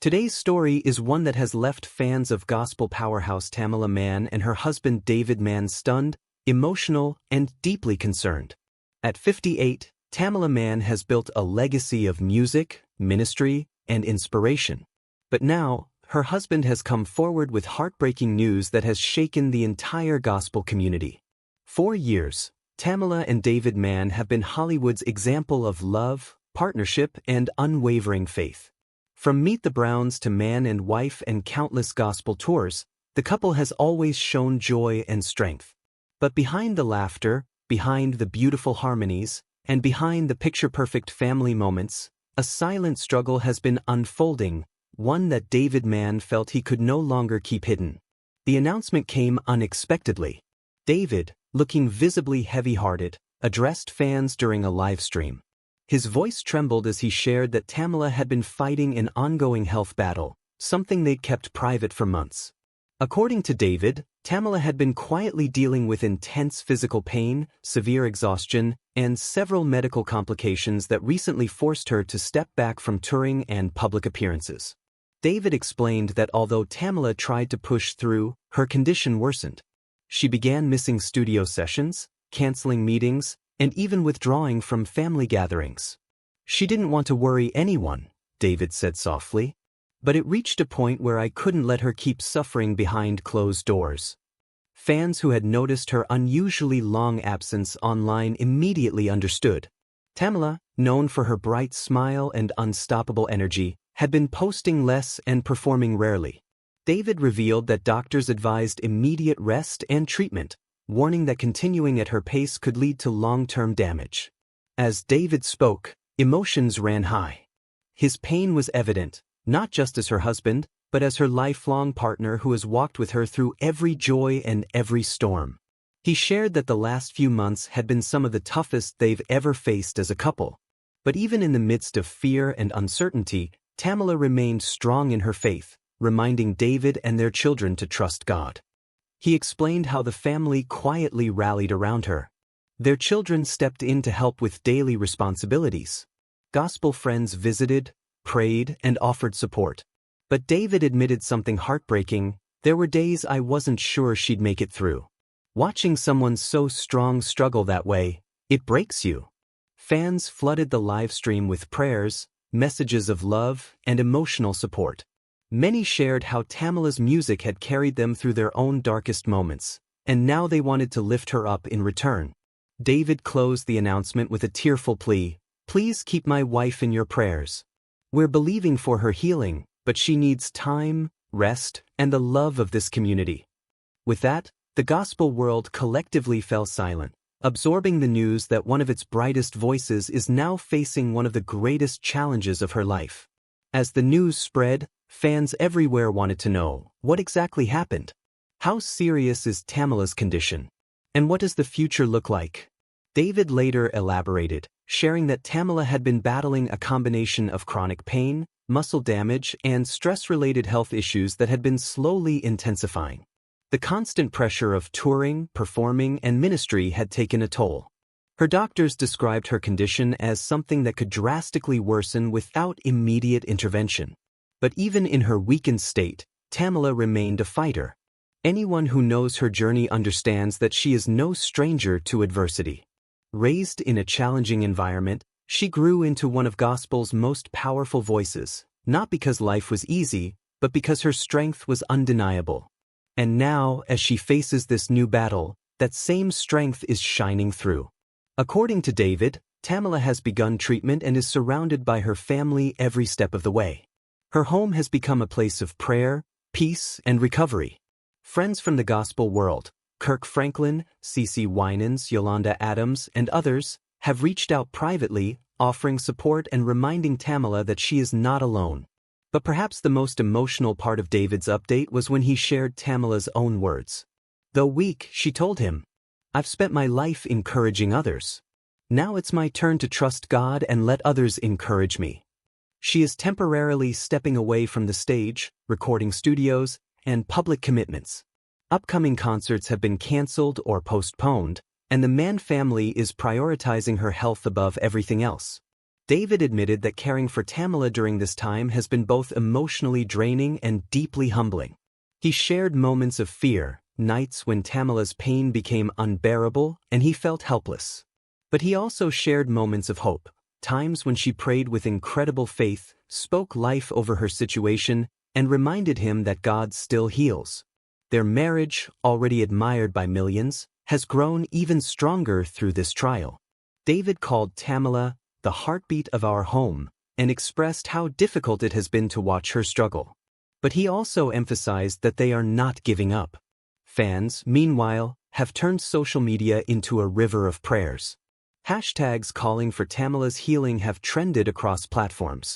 Today's story is one that has left fans of gospel powerhouse Tamela Mann and her husband David Mann stunned, emotional, and deeply concerned. At 58, Tamela Mann has built a legacy of music, ministry, and inspiration. But now, her husband has come forward with heartbreaking news that has shaken the entire gospel community. For years, Tamela and David Mann have been Hollywood's example of love, partnership, and unwavering faith. From Meet the Browns to Man and Wife and countless gospel tours, the couple has always shown joy and strength. But behind the laughter, behind the beautiful harmonies, and behind the picture-perfect family moments, a silent struggle has been unfolding, one that David Mann felt he could no longer keep hidden. The announcement came unexpectedly. David, looking visibly heavy-hearted, addressed fans during a live stream. His voice trembled as he shared that Tamela had been fighting an ongoing health battle, something they'd kept private for months. According to David, Tamela had been quietly dealing with intense physical pain, severe exhaustion, and several medical complications that recently forced her to step back from touring and public appearances. David explained that although Tamela tried to push through, her condition worsened. She began missing studio sessions, canceling meetings, and even withdrawing from family gatherings. She didn't want to worry anyone, David said softly. But it reached a point where I couldn't let her keep suffering behind closed doors. Fans who had noticed her unusually long absence online immediately understood. Tamela, known for her bright smile and unstoppable energy, had been posting less and performing rarely. David revealed that doctors advised immediate rest and treatment, warning that continuing at her pace could lead to long-term damage. As David spoke, emotions ran high. His pain was evident, not just as her husband, but as her lifelong partner who has walked with her through every joy and every storm. He shared that the last few months had been some of the toughest they've ever faced as a couple. But even in the midst of fear and uncertainty, Tamela remained strong in her faith, reminding David and their children to trust God. He explained how the family quietly rallied around her. Their children stepped in to help with daily responsibilities. Gospel friends visited, prayed, and offered support. But David admitted something heartbreaking: there were days I wasn't sure she'd make it through. Watching someone so strong struggle that way, it breaks you. Fans flooded the live stream with prayers, messages of love, and emotional support. Many shared how Tamela's music had carried them through their own darkest moments, and now they wanted to lift her up in return. David closed the announcement with a tearful plea: "Please keep my wife in your prayers. We're believing for her healing, but she needs time, rest, and the love of this community." With that, the gospel world collectively fell silent, absorbing the news that one of its brightest voices is now facing one of the greatest challenges of her life. As the news spread, fans everywhere wanted to know, what exactly happened? How serious is Tamela's condition? And what does the future look like? David later elaborated, sharing that Tamela had been battling a combination of chronic pain, muscle damage, and stress-related health issues that had been slowly intensifying. The constant pressure of touring, performing, and ministry had taken a toll. Her doctors described her condition as something that could drastically worsen without immediate intervention. But even in her weakened state, Tamela remained a fighter. Anyone who knows her journey understands that she is no stranger to adversity. Raised in a challenging environment, she grew into one of gospel's most powerful voices, not because life was easy, but because her strength was undeniable. And now, as she faces this new battle, that same strength is shining through. According to David, Tamela has begun treatment and is surrounded by her family every step of the way. Her home has become a place of prayer, peace, and recovery. Friends from the gospel world, Kirk Franklin, CeCe Winans, Yolanda Adams, and others, have reached out privately, offering support and reminding Tamela that she is not alone. But perhaps the most emotional part of David's update was when he shared Tamela's own words. Though weak, she told him, "I've spent my life encouraging others. Now it's my turn to trust God and let others encourage me." She is temporarily stepping away from the stage, recording studios, and public commitments. Upcoming concerts have been canceled or postponed, and the Mann family is prioritizing her health above everything else. David admitted that caring for Tamela during this time has been both emotionally draining and deeply humbling. He shared moments of fear, nights when Tamela's pain became unbearable and he felt helpless. But he also shared moments of hope, times when she prayed with incredible faith, spoke life over her situation, and reminded him that God still heals. Their marriage, already admired by millions, has grown even stronger through this trial. David called Tamela the heartbeat of our home and expressed how difficult it has been to watch her struggle. But he also emphasized that they are not giving up. Fans, meanwhile, have turned social media into a river of prayers. Hashtags calling for Tamela's healing have trended across platforms.